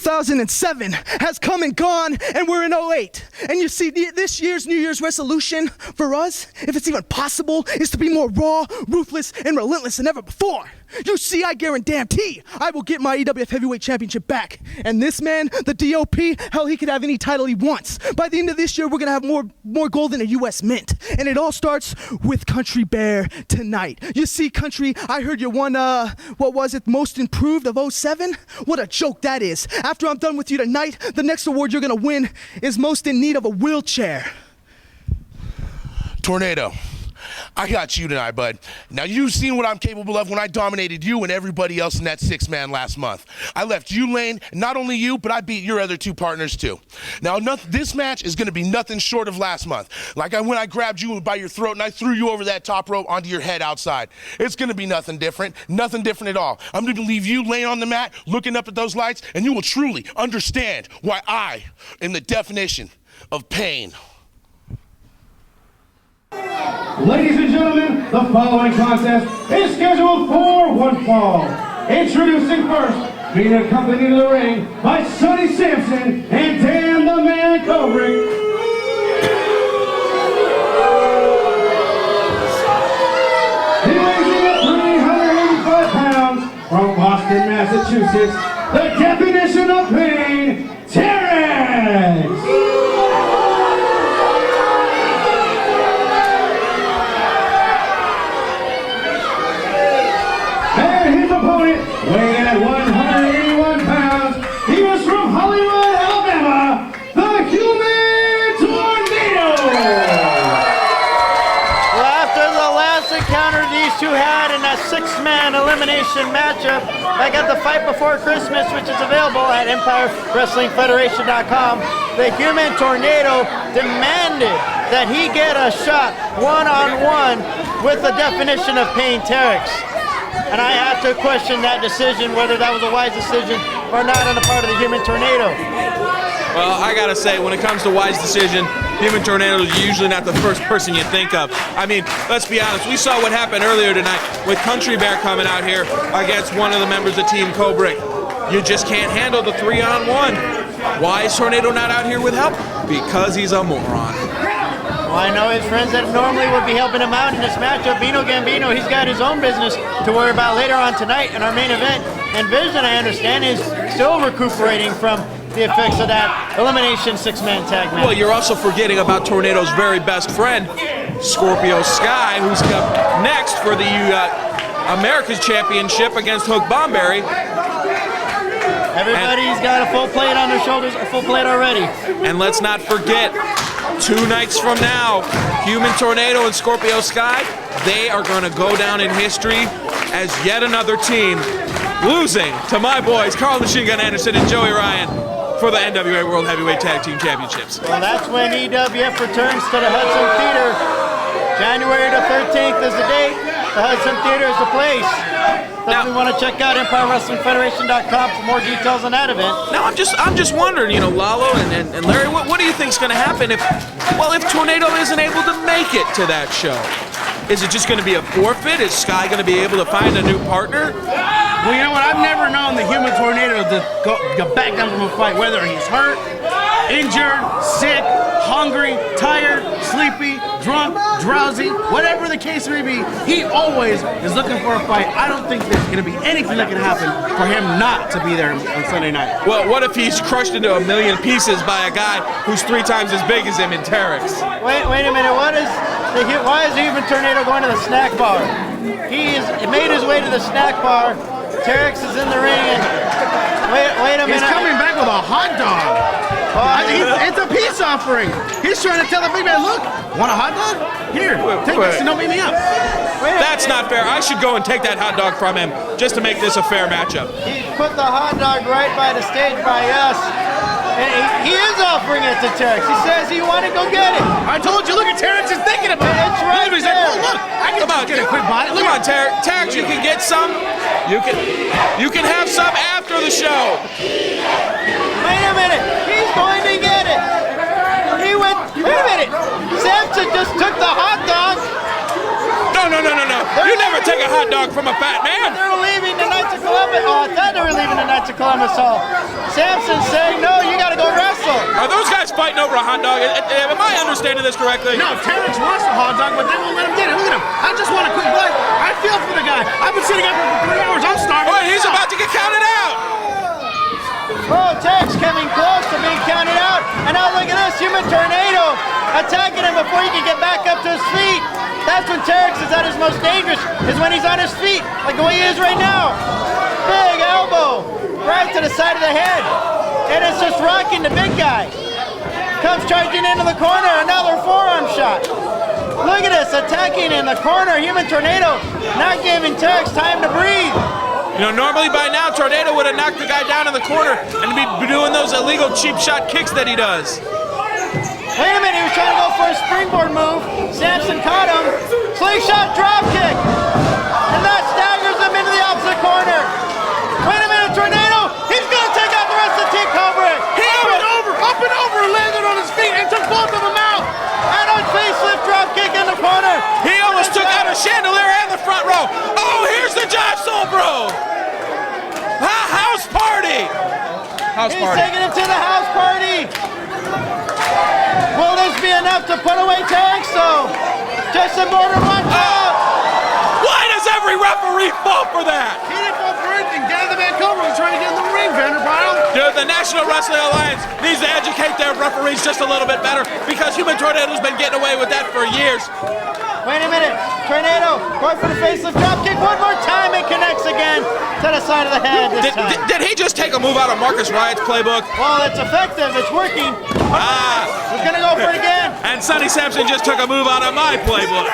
2007 has come and gone, and we're in 08. And you see, this year's New Year's resolution for us, if it's even possible, is to be more raw, ruthless, and relentless than ever before. You see, I guarantee I will get my EWF Heavyweight Championship back. And this man, the DOP, hell, he could have any title he wants. By the end of this year, we're going to have more gold than a U.S. Mint. And it all starts with Country Bear tonight. You see, Country, I heard you won, what was it, Most Improved of 07? What a joke that is. After I'm done with you tonight, the next award you're going to win is Most in Need of a Wheelchair. Tornado, I got you tonight, bud. Now, you've seen what I'm capable of when I dominated you and everybody else in that six-man last month. I left you lane, not only you, but I beat your other two partners, too. Now, this match is going to be nothing short of last month. Like when I grabbed you by your throat and I threw you over that top rope onto your head outside. It's going to be nothing different at all. I'm going to leave you laying on the mat, looking up at those lights, and you will truly understand why I am the definition of pain. Ladies and gentlemen, the following contest is scheduled for one fall. Introducing first, being accompanied to the ring by Sonny Sampson and Dan the Man Kubrick. He weighs in at 385 pounds from Boston, Massachusetts, the definition of pain, Terex! Weighing in at 181 pounds, he was from Hollywood, Alabama, the Human Tornado! Well, after the last encounter these two had in that six-man elimination matchup, I got the Fight Before Christmas, which is available at EmpireWrestlingFederation.com. The Human Tornado demanded that he get a shot one-on-one with the definition of pain, Terex. And I have to question that decision, whether that was a wise decision or not on the part of the Human Tornado. Well, I gotta say, when it comes to wise decision, Human Tornado is usually not the first person you think of. I mean, let's be honest, we saw what happened earlier tonight with Country Bear coming out here against one of the members of Team Kubrick. You just can't handle the 3-on-1. Why is Tornado not out here with help? Because he's a moron. Well, I know his friends that normally would be helping him out in this matchup. Bino Gambino, he's got his own business to worry about later on tonight in our main event. And Vision, I understand, is still recuperating from the effects of that elimination six-man tag match. Well, you're also forgetting about Tornado's very best friend, Scorpio Sky, who's up next for the America's Championship against Hook Bomberry. Everybody's got a full plate on their shoulders, a full plate already. And let's not forget, 2 nights from now, Human Tornado and Scorpio Sky, they are going to go down in history as yet another team losing to my boys, Carl Machine Gun Anderson and Joey Ryan, for the NWA World Heavyweight Tag Team Championships. Well, that's when EWF returns to the Hudson Theater. January the 13th is the date. The Hudson Theater is the place. Definitely want to check out EmpireWrestlingFederation.com for more details on that event. Now, I'm just wondering, you know, Lalo and Larry, what do you think's going to happen if Tornado isn't able to make it to that show? Is it just going to be a forfeit? Is Sky going to be able to find a new partner? Well, you know what? I've never known the Human Tornado to go back down from a fight, whether he's hurt, injured, sick, hungry, tired, sleepy, drunk, drowsy, whatever the case may be, he always is looking for a fight. I don't think there's going to be anything that can happen for him not to be there on Sunday night. Well, what if he's crushed into a million pieces by a guy who's 3 times as big as him in Terex? Wait a minute. Why is the Human Tornado going to the snack bar? He made his way to the snack bar. Terex is in the ring, and wait a minute. He's coming back with a hot dog. It's a peace offering. He's trying to tell the big man, look, want a hot dog? Here, take this and don't beat me up. That's not fair. I should go and take that hot dog from him just to make this a fair matchup. He put the hot dog right by the stage by us. And he is offering it to Terex. He says he want to go get it. I told you, look at Terex is thinking about it. It's right He's there. like, oh, look, I can just get a quick bite. Come on, Terex, you can get some. You can have some after the show. Wait a minute. He's going to get it. Wait a minute. Sampson just took the hot dog. No. You never take a hot dog from a fat man. They're leaving the Knights of Columbus. I thought they were leaving the Knights of Columbus Hall. Samson saying, no, you got to go wrestle. Are those guys fighting over a hot dog? Am I understanding this correctly? No, Terex wants a hot dog, but they won't let him get it. Look at him. I just want a quick bite. I feel for the guy. I've been sitting up here for 3 hours. I'm starving. Oh, he's about to get counted out. Oh, Terex coming close to being counted out. And now look at this, Human Tornado attacking him before he can get back up to his feet. That's when Terex is at his most dangerous, is when he's on his feet, like the way he is right now. Big elbow, right to the side of the head. And it's just rocking the big guy. Comes charging into the corner, another forearm shot. Look at this, attacking in the corner. Human Tornado not giving Terex time to breathe. You know, normally by now, Tornado would have knocked the guy down in the corner and be doing those illegal cheap shot kicks that he does. Wait a minute, he was trying to go for a springboard move. Samson caught him. Slingshot drop kick. And that staggers him into the opposite corner. Wait a minute, Tornado. He's going to take out the rest of the Team Cobra. Up and over, landed on his feet and took both of them out. And a facelift drop kick in the corner. He almost took out a chandelier and the front row. Oh, here's the Jive Soul Bro. House party. He's taking him to the house party. Will this be enough to put away Terex? So, Justin Border watch out. Why does every referee fall for that? He didn't fall for anything. Down the Vancouver was trying to get in the ring, Vanderbilt. Dude, the National Wrestling Alliance needs to educate their referees just a little bit better because Human Tornado's been getting away with that for years. Wait a minute. Tornado going for the facelift drop kick one more time and connects again to the side of the head this time. Did he just take a move out of Marcus Wyatt's playbook? Well, it's effective. It's working. He's going to go for it again. And Sonny Sampson just took a move out of my playbook.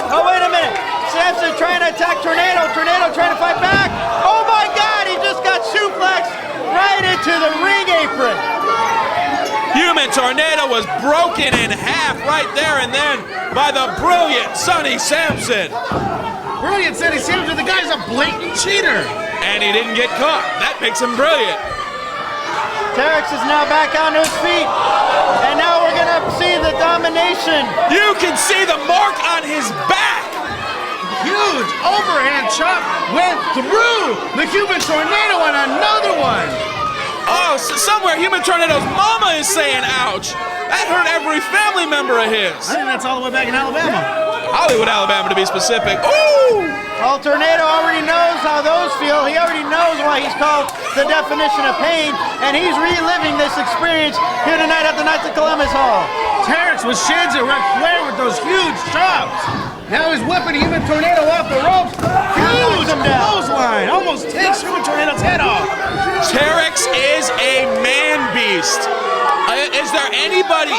Oh, wait a minute. Sampson trying to attack Tornado. Tornado trying to fight back. Oh, my God. He just got suplexed right into the ring apron. Human Tornado was broken in half right there and then by the brilliant Sonny Sampson. Brilliant Sonny Sampson. The guy's a blatant cheater. And he didn't get caught. That makes him brilliant. Terex is now back on his feet. And now we're going to see the domination. You can see the mark on his back. Huge overhand chop went through the Human Tornado and another one. Oh, so somewhere Human Tornado's mama is saying ouch. That hurt every family member of his. I think that's all the way back in Alabama. Hollywood, Alabama to be specific. Ooh! Well, Tornado already knows how those feel. He already knows why he's called the definition of pain, and he's reliving this experience here tonight at the Knights of Columbus Hall. Terex with shades of Ric Flair with those huge chops. Now he's whipping Human Tornado off the ropes. Huge clothesline. Almost takes Human Tornado's head off. Terex is a man beast. Is there anybody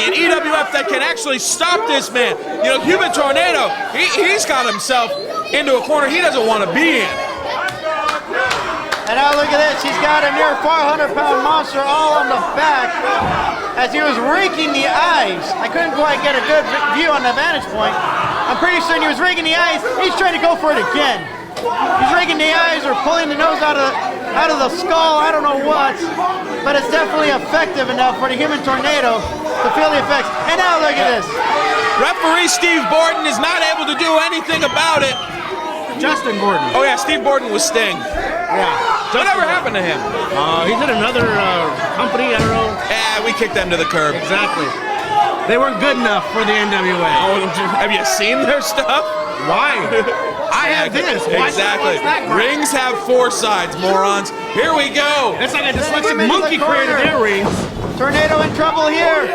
in EWF that can actually stop this man? You know, Human Tornado, he's got himself into a corner he doesn't want to be in. And now look at this, he's got a near 400-pound monster all on the back as he was raking the eyes. I couldn't quite get a good view on the vantage point. I'm pretty certain he was raking the eyes. He's trying to go for it again. He's raking the eyes or pulling the nose out of the skull, I don't know what, but it's definitely effective enough for the Human Tornado to feel the effects. And now look at this. Referee Steve Borden is not able to do anything about it. Justin Borden. Oh yeah, Steve Borden was Sting. Yeah. Whatever happened to him? He's at another company, I don't know. Yeah, we kicked them to the curb. Exactly. They weren't good enough for the NWA. Oh, have you seen their stuff? Why? I have this. Exactly. Rings have 4 sides, morons. Here we go. It's like a dyslexic monkey created their rings. Tornado in trouble here.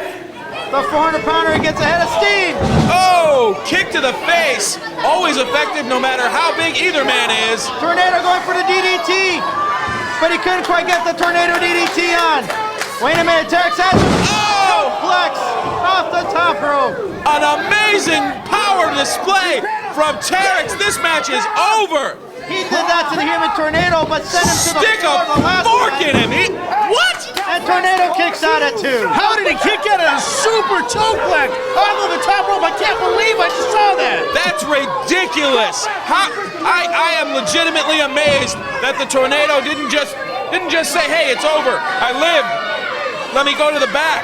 The 400-pounder gets ahead of Steve. Oh, kick to the face. Always effective no matter how big either man is. Tornado going for the DDT, but he couldn't quite get the Tornado DDT on. Wait a minute, Terex has him. Oh! Flex off the top rope. An amazing power display from Terex. This match is over. He did that to the Human Tornado, but sent him to the Stick floor a the last fork time. in him. What? And Tornado kicks out at 2. How did he kick out a super chokeblock off of the top rope? I can't believe I just saw that. That's ridiculous. I am legitimately amazed that the Tornado didn't just say, hey, it's over. I lived. Let me go to the back.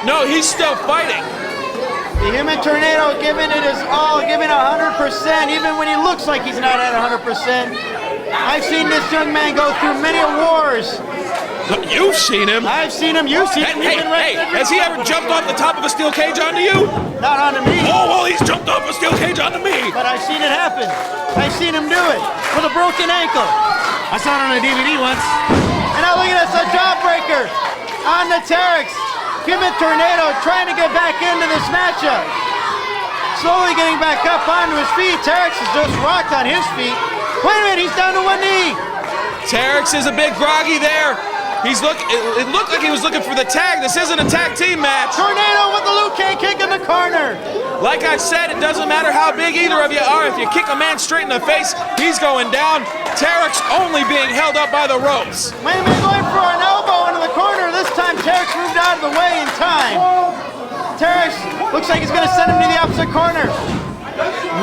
No, he's still fighting. The Human Tornado giving it his all, giving 100%, even when he looks like he's not at 100%. I've seen this young man go through many wars. You've seen him. I've seen him. You've seen him. Hey, has he ever jumped off the top of a steel cage onto you? Not onto me. Oh, well, he's jumped off a steel cage onto me. But I've seen it happen. I've seen him do it with a broken ankle. I saw it on a DVD once. And now look at this, a jawbreaker on the Terex. Human Tornado trying to get back into this matchup. Slowly getting back up onto his feet. Terex is just rocked on his feet. Wait a minute, he's down to one knee. Terex is a bit groggy there. It looked like he was looking for the tag. This isn't a tag team match. Tornado with the Luke K kick in the corner. Like I said, it doesn't matter how big either of you are. If you kick a man straight in the face, he's going down. Terex only being held up by the ropes. Wait a minute, going for an elbow into the corner. This time Terex moved out of the way in time. Terex looks like he's going to send him to the opposite corner.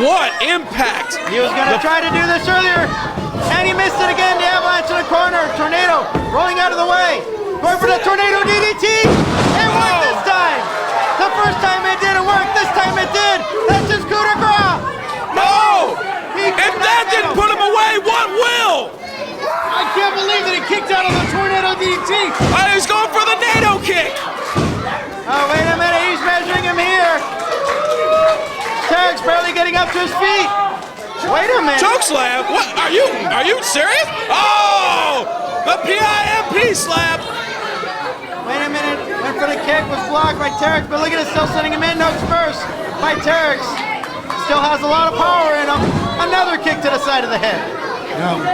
What impact! He was going to try to do this earlier, and he missed it again. The avalanche in the corner. Tornado rolling out of the way. Going for the Tornado DDT. It worked this time. The first time it didn't work. This time it did. That's his coup de grace. No! If that didn't put him away, what will? I can't believe that he kicked out of the Tornado DDT. He's going for the NATO kick. Oh, wait a minute. He's measuring him here. Terex barely getting up to his feet. Wait a minute. Chokeslam? What? Are you serious? Oh! The PIMP slap. Wait a minute. Went for the kick, was blocked by Terex, but look at it, still sending him in. Nose first by Terex. Still has a lot of power in him. Another kick to the side of the head.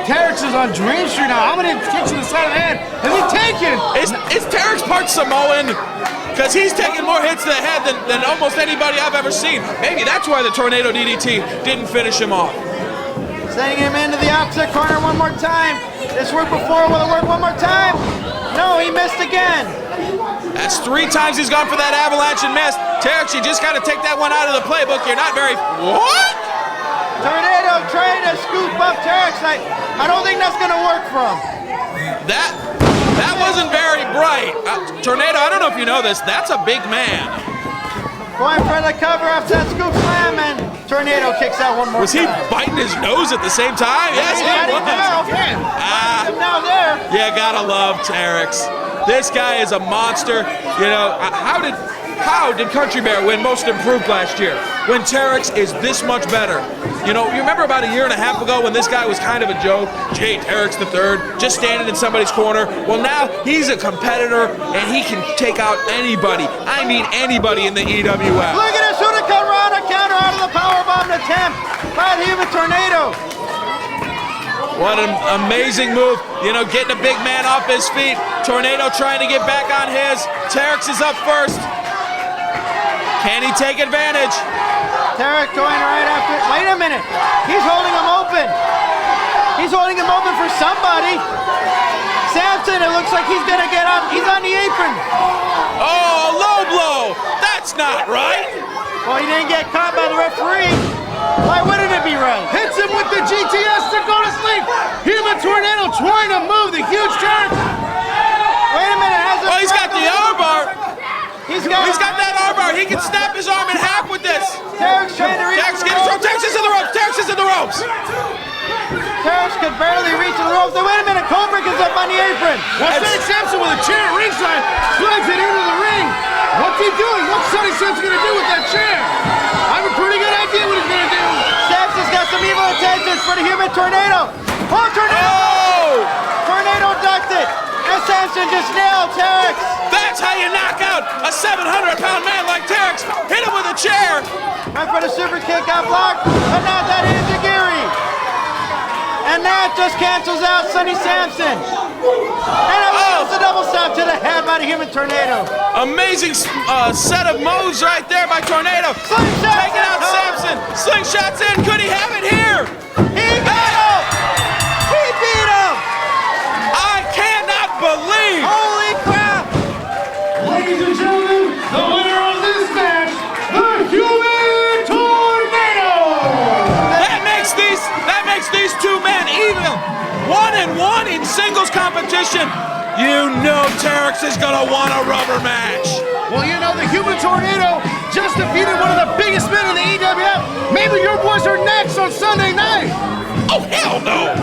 Terex is on Dream Street now. How many kicks to the side of the head has he taken? Is Terex part Samoan? Because he's taken more hits to the head than almost anybody I've ever seen. Maybe that's why the Tornado DDT didn't finish him off. Sending him into the opposite corner one more time. This worked before, will it work one more time? No, he missed again. That's 3 times he's gone for that avalanche and missed. Terex, you just got to take that one out of the playbook. You're not very... What? Tornado trying to scoop up Terex. I don't think that's going to work for him. That wasn't very bright. Tornado, I don't know if you know this, that's a big man. Going for the cover after that scoop slam, and Tornado kicks out one more Was he biting his nose at the same time? Yes, he was. Now there. You gotta love Terex. This guy is a monster. You know, how did Country Bear win Most Improved last year? When Terex is this much better. You know, you remember about a year and a half ago when this guy was kind of a joke? Jay Terex III, just standing in somebody's corner. Well, now he's a competitor and he can take out anybody. I mean anybody in the EWF. Look at this Hurricane counter out of the powerbomb attempt by the Human Tornado. What an amazing move. You know, getting a big man off his feet. Tornado trying to get back on his. Terex is up first. Can he take advantage? Terex going right after. Wait a minute. He's holding him open. He's holding him open for somebody. Samson, it looks like he's going to get up. He's on the apron. Oh, a low blow. That's not right. Well, he didn't get caught by the referee. Why wouldn't it be right? Hits him with the GTS to go to sleep. Human Tornado trying to move the huge Terex. Wait a minute. Oh, he's got the armbar. He's got that armbar. He can snap his arm in half with this. Terex trying to reach. Terex is in the ropes. Terex is in the ropes. Terex could barely reach the ropes. Wait a minute. Cobra gets up on the apron. Sonny Sampson with a chair at ringside slides it into the ring. What's he doing? What's Sonny Sampson going to do with that chair? I have a pretty good idea what he's going to do. Sampson's got some evil intentions for the Human Tornado. Oh, Tornado! Oh! Tornado ducked it. And Samson just nailed Terex. That's how you knock out a 700-pound man like Terex. Hit him with a chair. Went for the super kick, got blocked, but now that is Zagiri. And that just cancels out Sonny Sampson. And it was a double stomp to the head by the Human Tornado. Amazing set of moves right there by Tornado. Slingshot. Taking out Sampson. Slingshots in. Could he have it here? He got him. He beat him. I cannot believe. Holy crap. Ladies and gentlemen, the winner of this match, the Human Tornado! That makes these two men even. 1-1 in singles competition. You know Terex is gonna want a rubber match. Well, you know, the Human Tornado just defeated one of the biggest men in the EWF. Maybe your boys are next on Sunday night. Oh, hell no.